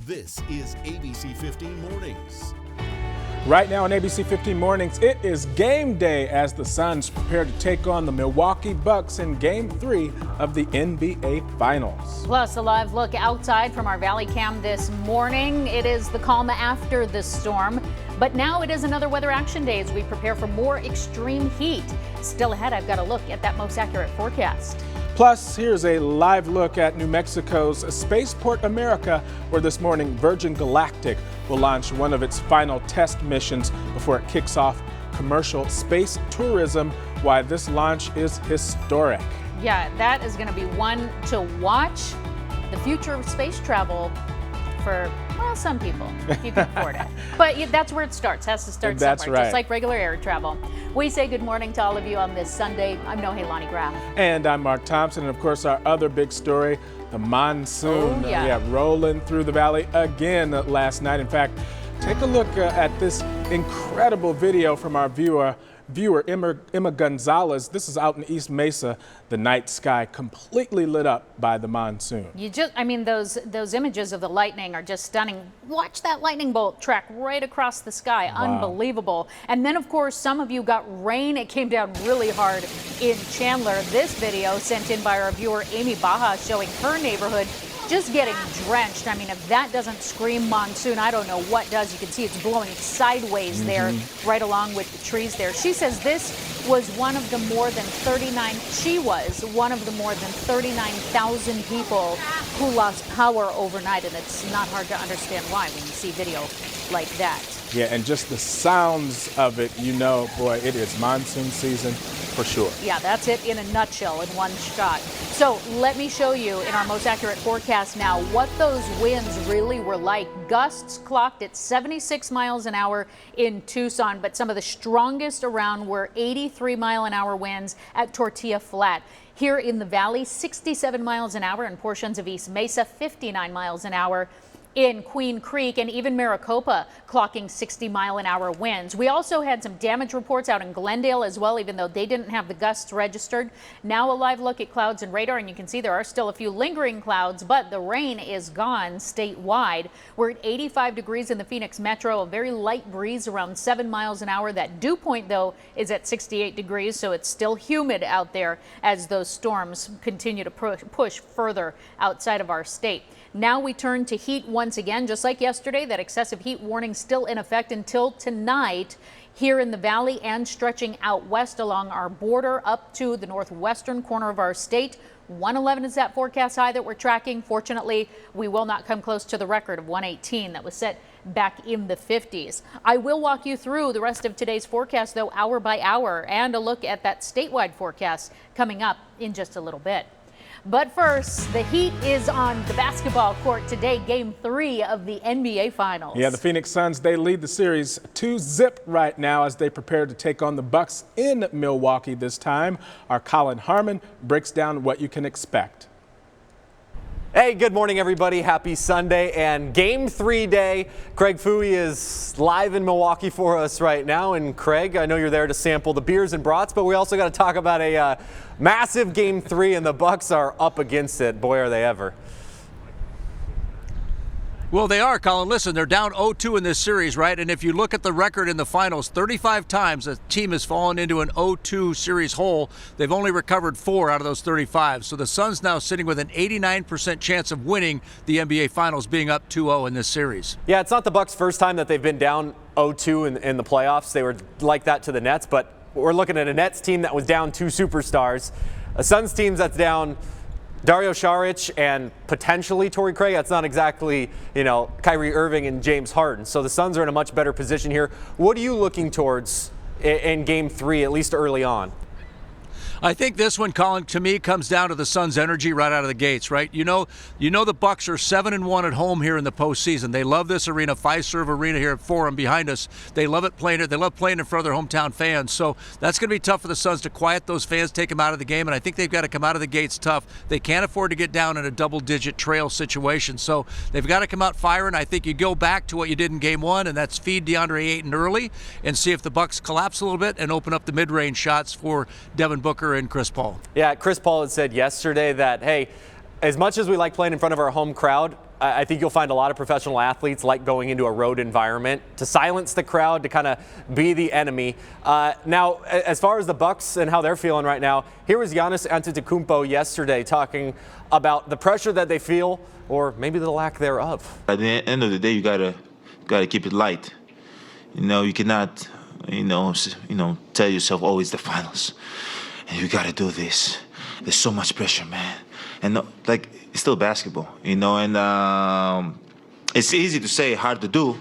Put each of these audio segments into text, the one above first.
This is ABC15 Mornings. Right now on ABC15 Mornings, it is game day as the Suns prepare to take on the Milwaukee Bucks in Game 3 of the NBA Finals. Plus, a live look outside from our Valley Cam this morning. It is the calm after the storm, but now it is another weather action day as we prepare for more extreme heat. Still ahead, I've got a look at that most accurate forecast. Plus, here's a live look at New Mexico's Spaceport America, where this morning Virgin Galactic will launch one of its final test missions before it kicks off commercial space tourism. Why this launch is historic. Yeah, that is going to be one to watch. The future of space travel for, well, some people, if you can afford it. But that's where it starts, has to start That's somewhere, right. just like regular air travel. We say good morning to all of you on this Sunday. I'm Nohelani Graf. And I'm Mark Thompson, and of course our other big story, the monsoon. Oh, yeah. Rolling through the valley again last night. In fact, take a look at this incredible video from our viewer Emma Gonzalez. This is out in East Mesa. The night sky completely lit up by the monsoon. Those images of the lightning are just stunning. Watch that lightning bolt track right across the sky. Wow. Unbelievable. And then, of course, some of you got rain. It came down really hard in Chandler. This video sent in by our viewer Amy Baja showing her neighborhood just getting drenched. I mean, if that doesn't scream monsoon, I don't know what does. You can see it's blowing sideways there, right along with the trees there. She says this was one of the more than 39,000 people who lost power overnight, and it's not hard to understand why when you see video like that. Yeah, and just the sounds of it, boy, it is monsoon season for sure. Yeah, that's it in a nutshell in one shot. So let me show you in our most accurate forecast now what those winds really were like. Gusts clocked at 76 miles an hour in Tucson, but some of the strongest around were 83-mile-an-hour winds at Tortilla Flat. Here in the valley, 67 miles an hour in portions of East Mesa, 59 miles an hour in Queen Creek, and even Maricopa clocking 60-mile-an-hour winds. We also had some damage reports out in Glendale as well, even though they didn't have the gusts registered. Now a live look at clouds and radar, and you can see there are still a few lingering clouds, but the rain is gone statewide. We're at 85 degrees in the Phoenix Metro, a very light breeze around 7 miles an hour. That dew point, though, is at 68 degrees, so it's still humid out there as those storms continue to push further outside of our state. Now we turn to heat once again, just like yesterday. That excessive heat warning still in effect until tonight here in the valley and stretching out west along our border up to the northwestern corner of our state. 111 is that forecast high that we're tracking. Fortunately, we will not come close to the record of 118 that was set back in the 50s. I will walk you through the rest of today's forecast, though, hour by hour, and a look at that statewide forecast coming up in just a little bit. But first, the heat is on the basketball court today, Game 3 of the NBA Finals. Yeah, the Phoenix Suns, they lead the series 2-0 right now as they prepare to take on the Bucks in Milwaukee this time. Our Colin Harmon breaks down what you can expect. Hey, good morning, everybody. Happy Sunday and Game 3 day. Craig Fouhy is live in Milwaukee for us right now. And Craig, I know you're there to sample the beers and brats, but we also got to talk about a massive Game 3, and the Bucks are up against it. Boy, are they ever. Well, they are, Colin. Listen, they're down 0-2 in this series, right? And if you look at the record in the finals, 35 times a team has fallen into an 0-2 series hole. They've only recovered 4 out of those 35. So the Suns now sitting with an 89% chance of winning the NBA Finals, being up 2-0 in this series. Yeah, it's not the Bucks' first time that they've been down 0-2 in the playoffs. They were like that to the Nets, but we're looking at a Nets team that was down 2 superstars, a Suns team that's down Dario Saric and potentially Torrey Craig. That's not exactly, Kyrie Irving and James Harden. So the Suns are in a much better position here. What are you looking towards in Game 3, at least early on? I think this one, Colin, to me, comes down to the Suns' energy right out of the gates, right? You know the Bucks are 7-1 at home here in the postseason. They love this arena, Fiserv Arena here at Forum behind us. They love it playing it. They love playing in front of their hometown fans. So that's going to be tough for the Suns to quiet those fans, take them out of the game, and I think they've got to come out of the gates tough. They can't afford to get down in a double-digit trail situation, so they've got to come out firing. I think you go back to what you did in Game 1, and that's feed DeAndre Ayton early and see if the Bucks collapse a little bit and open up the mid-range shots for Devin Booker and Chris Paul. Yeah, Chris Paul had said yesterday that, hey, as much as we like playing in front of our home crowd, I think you'll find a lot of professional athletes like going into a road environment to silence the crowd, to kind of be the enemy. Now, as far as the Bucks and how they're feeling right now, here was Giannis Antetokounmpo yesterday talking about the pressure that they feel, or maybe the lack thereof. At the end of the day, you gotta keep it light. You cannot, tell yourself, oh, it's the finals, and you gotta do this. There's so much pressure, man. And it's still basketball, and it's easy to say, hard to do,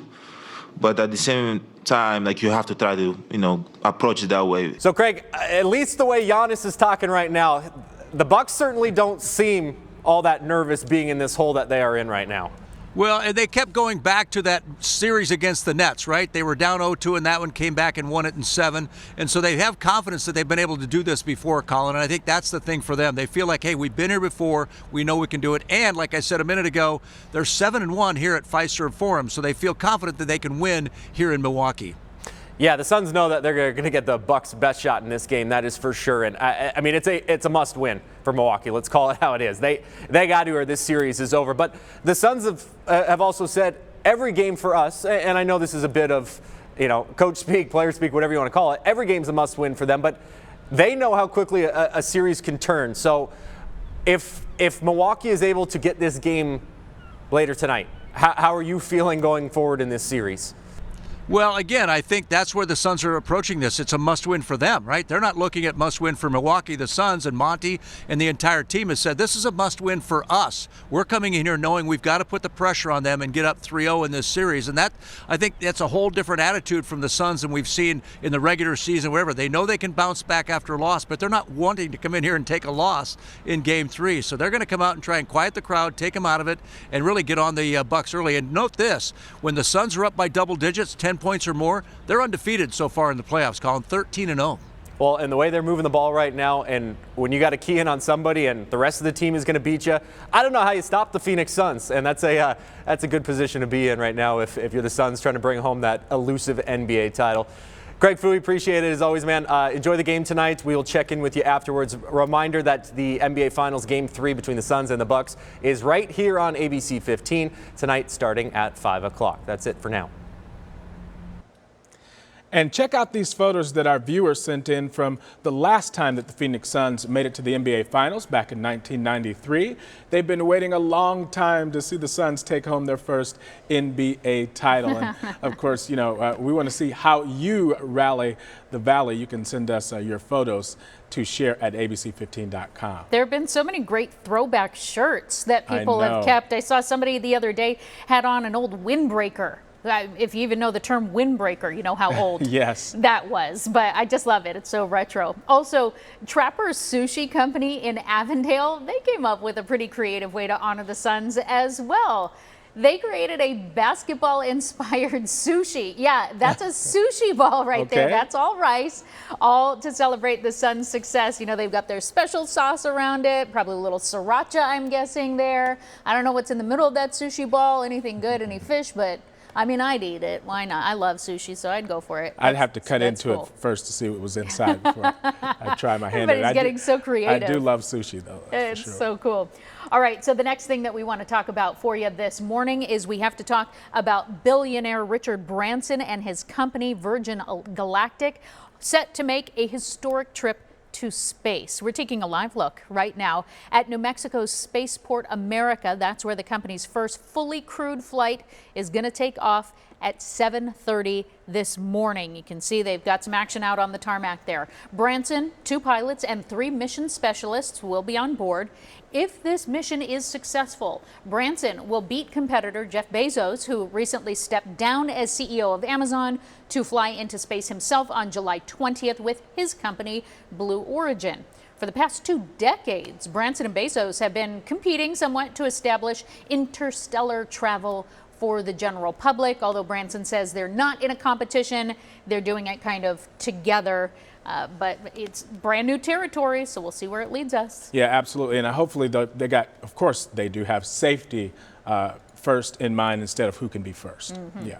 but at the same time, you have to try to, approach it that way. So, Craig, at least the way Giannis is talking right now, the Bucks certainly don't seem all that nervous being in this hole that they are in right now. Well, and they kept going back to that series against the Nets, right? They were down 0-2, and that one came back and won it in 7. And so they have confidence that they've been able to do this before, Colin. And I think that's the thing for them. They feel like, hey, we've been here before. We know we can do it. And like I said a minute ago, they're 7-1 here at Fiserv Forum. So they feel confident that they can win here in Milwaukee. Yeah, the Suns know that they're going to get the Bucks' best shot in this game. That is for sure. And I mean, it's a must-win for Milwaukee. Let's call it how it is. They got to, or this series is over. But the Suns have also said every game for us, and I know this is a bit of, coach speak, player speak, whatever you want to call it. Every game's a must-win for them, but they know how quickly a series can turn. So if Milwaukee is able to get this game later tonight, how are you feeling going forward in this series? Well, again, I think that's where the Suns are approaching this. It's a must-win for them, right? They're not looking at must-win for Milwaukee. The Suns and Monty and the entire team has said, this is a must-win for us. We're coming in here knowing we've got to put the pressure on them and get up 3-0 in this series. And that, I think that's a whole different attitude from the Suns than we've seen in the regular season, wherever. They know they can bounce back after a loss, but they're not wanting to come in here and take a loss in Game 3. So they're going to come out and try and quiet the crowd, take them out of it, and really get on the Bucks early. And note this, when the Suns are up by double digits, 10 points or more, they're undefeated so far in the playoffs, Colin, 13-0. Well, and the way they're moving the ball right now, and when you got to key in on somebody and the rest of the team is going to beat you, I don't know how you stop the Phoenix Suns, and that's a good position to be in right now if you're the Suns trying to bring home that elusive NBA title. Greg Fouy, appreciate it as always, man. Enjoy the game tonight. We will check in with you afterwards. Reminder that the NBA Finals Game 3 between the Suns and the Bucks is right here on ABC 15 tonight starting at 5 o'clock. That's it for now. And check out these photos that our viewers sent in from the last time that the Phoenix Suns made it to the NBA Finals back in 1993. They've been waiting a long time to see the Suns take home their first NBA title. And of course, we want to see how you rally the Valley. You can send us your photos to share at abc15.com. There have been so many great throwback shirts that people have kept. I saw somebody the other day had on an old windbreaker. If you even know the term windbreaker, you know how old yes. that was. But I just love it. It's so retro. Also, Trapper's Sushi Company in Avondale, they came up with a pretty creative way to honor the Suns as well. They created a basketball-inspired sushi. Yeah, that's a sushi ball right there. That's all rice, all to celebrate the Suns' success. They've got their special sauce around it, probably a little sriracha, I'm guessing there. I don't know what's in the middle of that sushi ball, anything good, any fish, but I mean, I'd eat it. Why not? I love sushi, so I'd go for it. I'd have to cut into it first to see what was inside before I try my hand. Everybody's getting so creative. I do love sushi, though. It's so cool. All right, so the next thing that we want to talk about for you this morning is we have to talk about billionaire Richard Branson and his company Virgin Galactic, set to make a historic trip to space. We're taking a live look right now at New Mexico's Spaceport America. That's where the company's first fully crewed flight is going to take off at 7:30 this morning. You can see they've got some action out on the tarmac there. Branson, 2 pilots and 3 mission specialists will be on board. If this mission is successful, Branson will beat competitor Jeff Bezos, who recently stepped down as CEO of Amazon to fly into space himself on July 20th with his company, Blue Origin. For the past 2 decades, Branson and Bezos have been competing somewhat to establish interstellar travel for the general public, although Branson says they're not in a competition. They're doing it kind of together. But it's brand new territory, so we'll see where it leads us. Yeah, absolutely. And hopefully of course, they do have safety first in mind instead of who can be first. Yeah.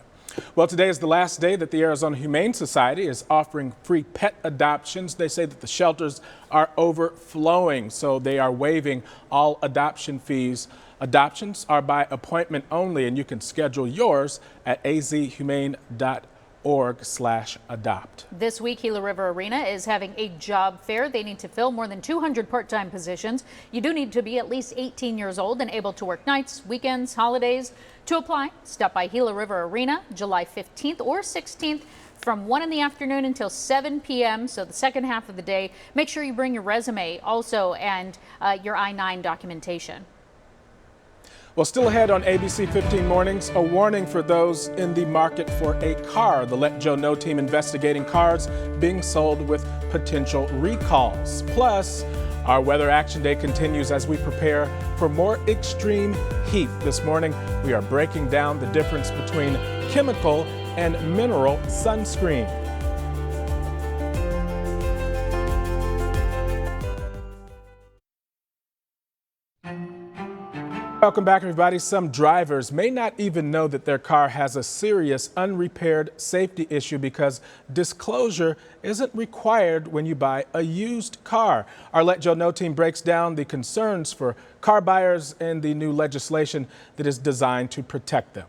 Well, today is the last day that the Arizona Humane Society is offering free pet adoptions. They say that the shelters are overflowing, so they are waiving all adoption fees. Adoptions are by appointment only, and you can schedule yours at azhumane.org/adopt. This week, Gila River Arena is having a job fair. They need to fill more than 200 part-time positions. You do need to be at least 18 years old and able to work nights, weekends, holidays. To apply, stop by Gila River Arena July 15th or 16th from 1 in the afternoon until 7 p.m. So the second half of the day. Make sure you bring your resume also and your I-9 documentation. Well, still ahead on ABC15 Mornings, a warning for those in the market for a car. The Let Joe Know team investigating cars being sold with potential recalls. Plus, our Weather Action Day continues as we prepare for more extreme heat. This morning, we are breaking down the difference between chemical and mineral sunscreen. Welcome back, everybody. Some drivers may not even know that their car has a serious unrepaired safety issue because disclosure isn't required when you buy a used car. Our Let Joe Know team breaks down the concerns for car buyers and the new legislation that is designed to protect them.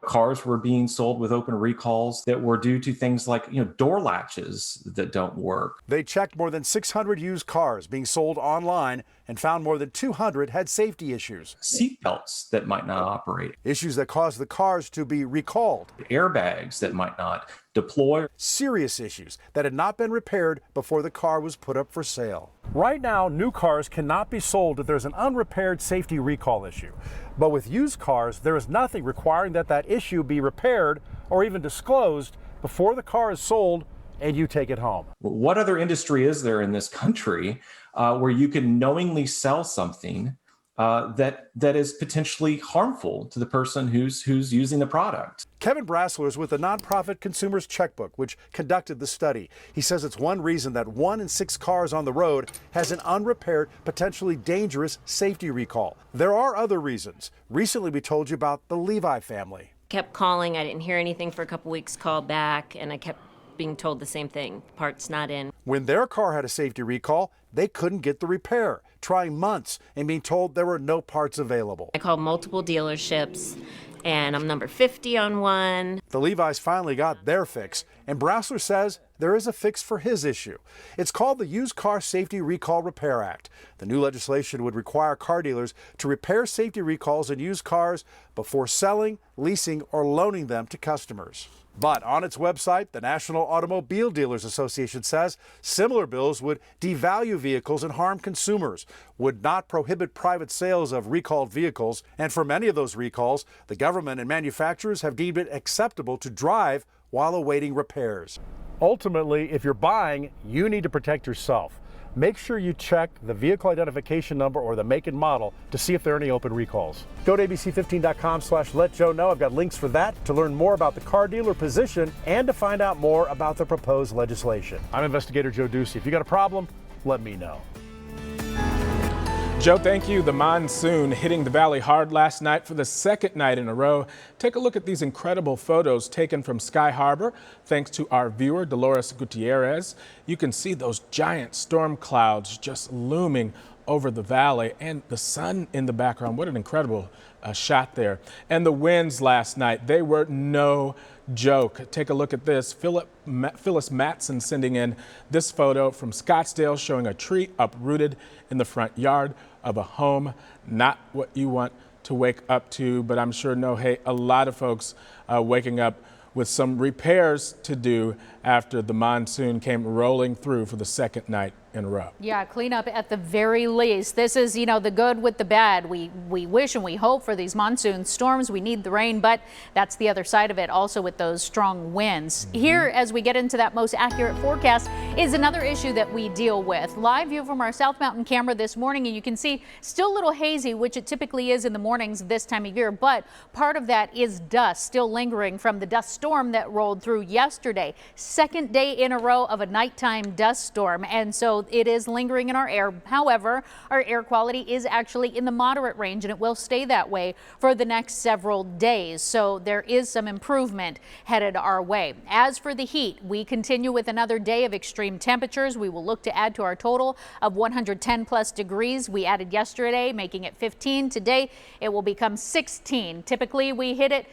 Cars were being sold with open recalls that were due to things like, door latches that don't work. They checked more than 600 used cars being sold online and found more than 200 had safety issues. Seat belts that might not operate. Issues that caused the cars to be recalled. Airbags that might not deploy. Serious issues that had not been repaired before the car was put up for sale. Right now, new cars cannot be sold if there's an unrepaired safety recall issue. But with used cars, there is nothing requiring that issue be repaired or even disclosed before the car is sold and you take it home. What other industry is there in this country where you can knowingly sell something that is potentially harmful to the person who's using the product? Kevin Brassler is with the nonprofit Consumers Checkbook, which conducted the study. He says it's one reason that 1 in 6 cars on the road has an unrepaired, potentially dangerous safety recall. There are other reasons. Recently, we told you about the Levi family. Kept calling, I didn't hear anything for a couple weeks, called back, and I kept being told the same thing, parts not in. When their car had a safety recall, they couldn't get the repair, trying months and being told there were no parts available. I called multiple dealerships, and I'm number 50 on one. The Levi's finally got their fix, and Brassler says there is a fix for his issue. It's called the Used Car Safety Recall Repair Act. The new legislation would require car dealers to repair safety recalls in used cars before selling, leasing, or loaning them to customers. But on its website, the National Automobile Dealers Association says similar bills would devalue vehicles and harm consumers, would not prohibit private sales of recalled vehicles, and for many of those recalls, the government and manufacturers have deemed it acceptable to drive while awaiting repairs. Ultimately, if you're buying, you need to protect yourself. Make sure you check the vehicle identification number or the make and model to see if there are any open recalls. Go to abc15.com/letjoeknow. I've got links for that to learn more about the car dealer position and to find out more about the proposed legislation. I'm investigator Joe Ducey. If you got a problem, let me know. Joe, thank you. The monsoon hitting the valley hard last night for the second night in a row. Take a look at these incredible photos taken from Sky Harbor. Thanks to our viewer, Dolores Gutierrez. You can see those giant storm clouds just looming over the valley and the sun in the background. What an incredible shot there. And the winds last night, they were no joke. Take a look at this. Phyllis Matson sending in this photo from Scottsdale showing a tree uprooted in the front yard of a home. Not what you want to wake up to, but I'm sure a lot of folks waking up with some repairs to do after the monsoon came rolling through for the second night in a row. Yeah, cleanup at the very least. This is, the good with the bad. We wish and we hope for these monsoon storms. We need the rain, but that's the other side of it also with those strong winds. Here, as we get into that most accurate forecast, is another issue that we deal with. Live view from our South Mountain camera this morning, and you can see still a little hazy, which it typically is in the mornings this time of year, but part of that is dust still lingering from the dust storm that rolled through yesterday. Second day in a row of a nighttime dust storm, and so so it is lingering in our air. However, our air quality is actually in the moderate range, and it will stay that way for the next several days. So there is some improvement headed our way. As for the heat, we continue with another day of extreme temperatures. We will look to add to our total of 110 plus degrees. We added yesterday, making it 15. Today, it will become 16. Typically, we hit it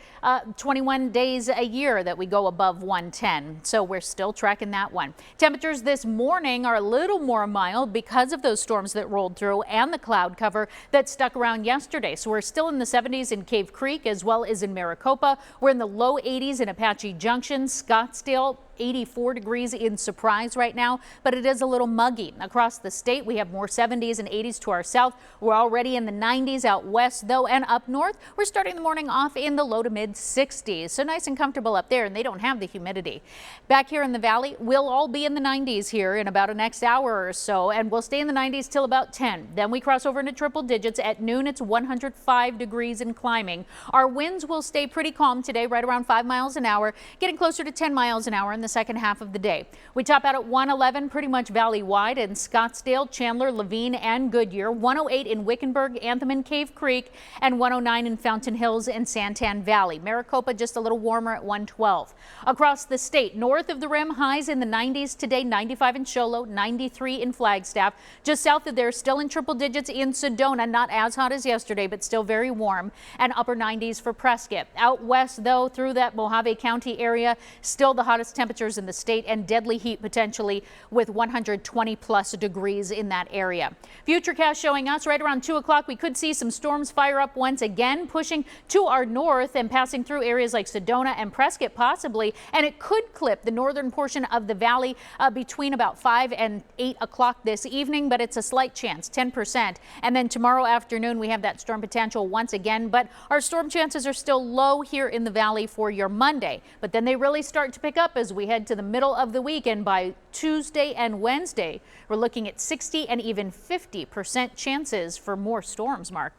21 days a year that we go above 110. So we're still tracking that one. Temperatures this morning are a little more mild because of those storms that rolled through and the cloud cover that stuck around yesterday. So we're still in the 70s in Cave Creek as well as in Maricopa. We're in the low 80s in Apache Junction, Scottsdale. 84 degrees in Surprise right now, but it is a little muggy across the state. We have more 70s and 80s to our south. We're already in the 90s out west though, and up north we're starting the morning off in the low to mid 60s. So nice and comfortable up there, and they don't have the humidity. Back here in the valley, we'll all be in the 90s here in about a next hour or so, and we'll stay in the 90s till about 10. Then we cross over into triple digits. At noon it's 105 degrees and climbing. Our winds will stay pretty calm today, right around 5 miles an hour, getting closer to 10 miles an hour in the second half of the day. We top out at 111 pretty much valley-wide in Scottsdale, Chandler, Levine, and Goodyear, 108 in Wickenburg, Anthem, and Cave Creek, and 109 in Fountain Hills and Santan Valley. Maricopa just a little warmer at 112. Across the state, north of the rim, highs in the 90s today, 95 in Show Low, 93 in Flagstaff. Just south of there, still in triple digits in Sedona, not as hot as yesterday, but still very warm, and upper 90s for Prescott. Out west, though, through that Mojave County area, still the hottest temperatures in the state, and deadly heat potentially with 120 plus degrees in that area. Futurecast showing us right around 2 o'clock we could see some storms fire up once again, pushing to our north and passing through areas like Sedona and Prescott possibly, and it could clip the northern portion of the valley between about 5 and 8 o'clock this evening, but it's a slight chance, 10%. And then tomorrow afternoon we have that storm potential once again, but our storm chances are still low here in the valley for your Monday. But then they really start to pick up as we head to the middle of the week, and by Tuesday and Wednesday we're looking at 60 and even 50% chances for more storms, Mark.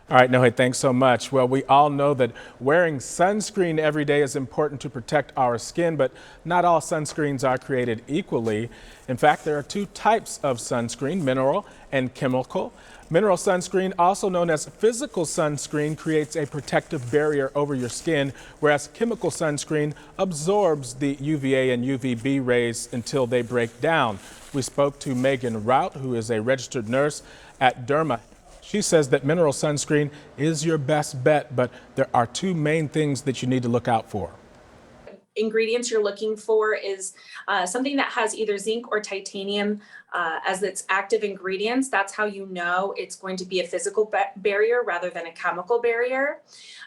All right, Nohe, thanks so much. Well, we all know that wearing sunscreen every day is important to protect our skin, but not all sunscreens are created equally. In fact, there are two types of sunscreen, mineral and chemical. Mineral sunscreen, also known as physical sunscreen, creates a protective barrier over your skin, whereas chemical sunscreen absorbs the UVA and UVB rays until they break down. We spoke to Megan Rout, who is a registered nurse at Derma. She says that mineral sunscreen is your best bet, but there are two main things that you need to look out for. Ingredients you're looking for is something that has either zinc or titanium as its active ingredients. That's how you know it's going to be a physical barrier rather than a chemical barrier.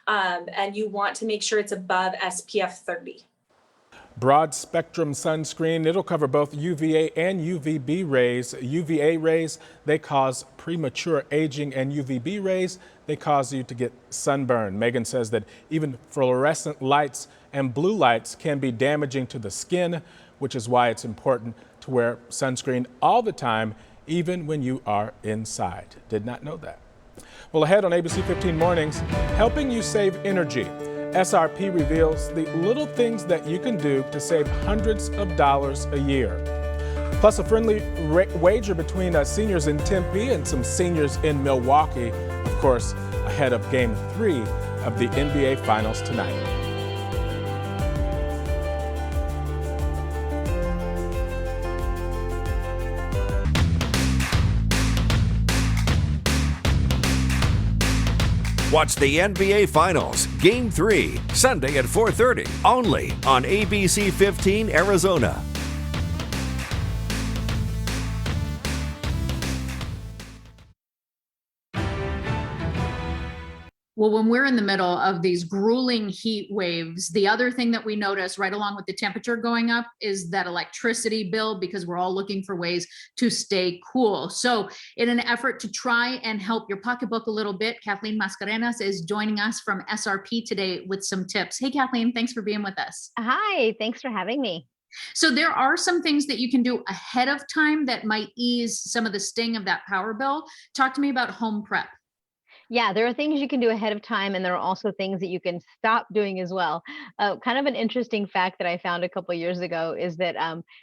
And you want to make sure it's above SPF 30. Broad spectrum sunscreen, it'll cover both UVA and UVB rays. UVA rays, they cause premature aging, and UVB rays, they cause you to get sunburn. Megan says that even fluorescent lights and blue lights can be damaging to the skin, which is why it's important to wear sunscreen all the time, even when you are inside. Did not know that. Well, ahead on ABC15 Mornings, helping you save energy. SRP reveals the little things that you can do to save hundreds of dollars a year. Plus a friendly wager between seniors in Tempe and some seniors in Milwaukee, of course, ahead of Game 3 of the NBA Finals tonight. Watch the NBA Finals, Game 3, Sunday at 4:30, only on ABC15 Arizona. Well, when we're in the middle of these grueling heat waves, the other thing that we notice right along with the temperature going up is that electricity bill, because we're all looking for ways to stay cool. So in an effort to try and help your pocketbook a little bit, Kathleen Mascarenas is joining us from SRP today with some tips. Hey, Kathleen, thanks for being with us. Hi, thanks for having me. So there are some things that you can do ahead of time that might ease some of the sting of that power bill. Talk to me about home prep. Yeah, there are things you can do ahead of time, and there are also things that you can stop doing as well. Kind of an interesting fact that I found a couple years ago is that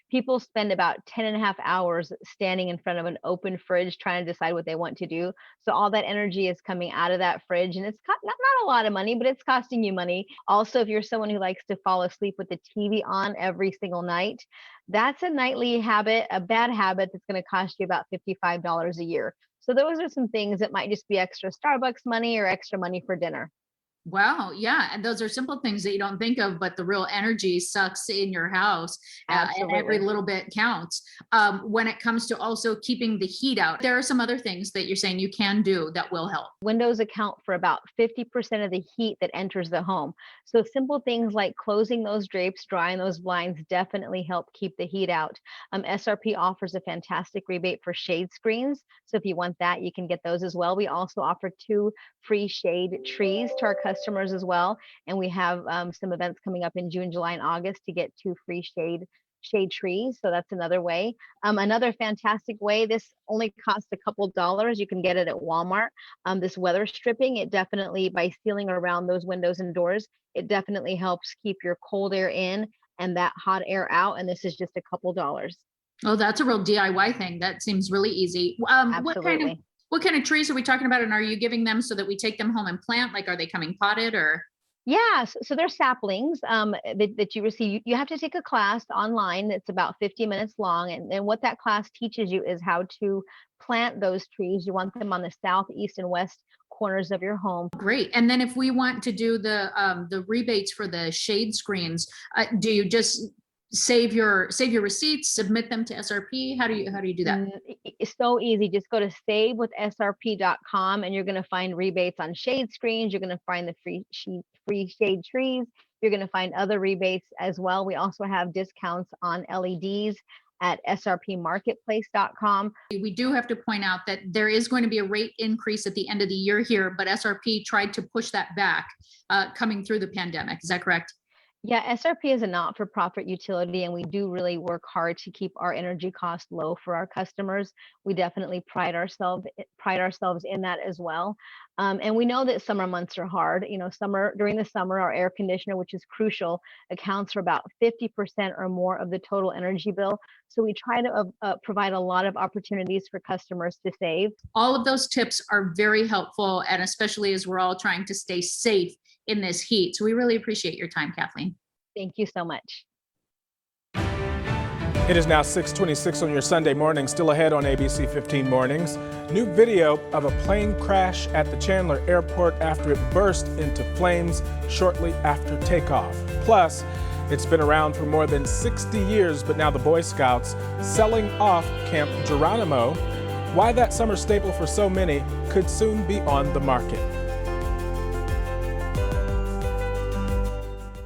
people spend about 10 and a half hours standing in front of an open fridge trying to decide what they want to do. So all that energy is coming out of that fridge, and it's not a lot of money, but it's costing you money. Also, if you're someone who likes to fall asleep with the TV on every single night, that's a nightly habit, a bad habit that's going to cost you about $55 a year. So those are some things that might just be extra Starbucks money or extra money for dinner. Wow, yeah, and those are simple things that you don't think of, but the real energy sucks in your house, and every Absolutely. little bit counts. When it comes to also keeping the heat out, there are some other things that you're saying you can do that will help. Windows account for about 50% of the heat that enters the home. So simple things like closing those drapes, drying those blinds definitely help keep the heat out. SRP offers a fantastic rebate for shade screens. So if you want that, you can get those as well. We also offer 2 free shade trees to our customers as well. And we have some events coming up in June, July, and August to get 2 free shade trees. So that's another way. Another fantastic way, this only costs a couple dollars. You can get it at Walmart. This weather stripping, it definitely, by sealing around those windows and doors, it definitely helps keep your cold air in and that hot air out. And this is just a couple dollars. Oh, that's a real DIY thing. That seems really easy. Absolutely. What kind of trees are we talking about? And are you giving them so that we take them home and plant? Like, are they coming potted or? Yeah, so they're saplings that you receive. You have to take a class online. It's about 50 minutes long. And what that class teaches you is how to plant those trees. You want them on the south, east, and west corners of your home. Great. And then if we want to do the rebates for the shade screens, do you just save your receipts, submit them to SRP? How do you do that? It's so easy. Just go to savewithsrp.com and you're going to find rebates on shade screens. You're going to find the free shade trees. You're going to find other rebates as well. We also have discounts on LEDs at srpmarketplace.com. We do have to point out that there is going to be a rate increase at the end of the year here, but SRP tried to push that back coming through the pandemic. Is that correct? Yeah, SRP is a not-for-profit utility, and we do really work hard to keep our energy costs low for our customers. We definitely pride ourselves in that as well. And we know that summer months are hard. You know, during the summer, our air conditioner, which is crucial, accounts for about 50% or more of the total energy bill. So we try to provide a lot of opportunities for customers to save. All of those tips are very helpful, and especially as we're all trying to stay safe in this heat. So we really appreciate your time, Kathleen. Thank you so much. It is now 6:26 on your Sunday morning. Still ahead on ABC 15 Mornings. New video of a plane crash at the Chandler Airport after it burst into flames shortly after takeoff. Plus, it's been around for more than 60 years, but now the Boy Scouts selling off Camp Geronimo. Why that summer staple for so many could soon be on the market.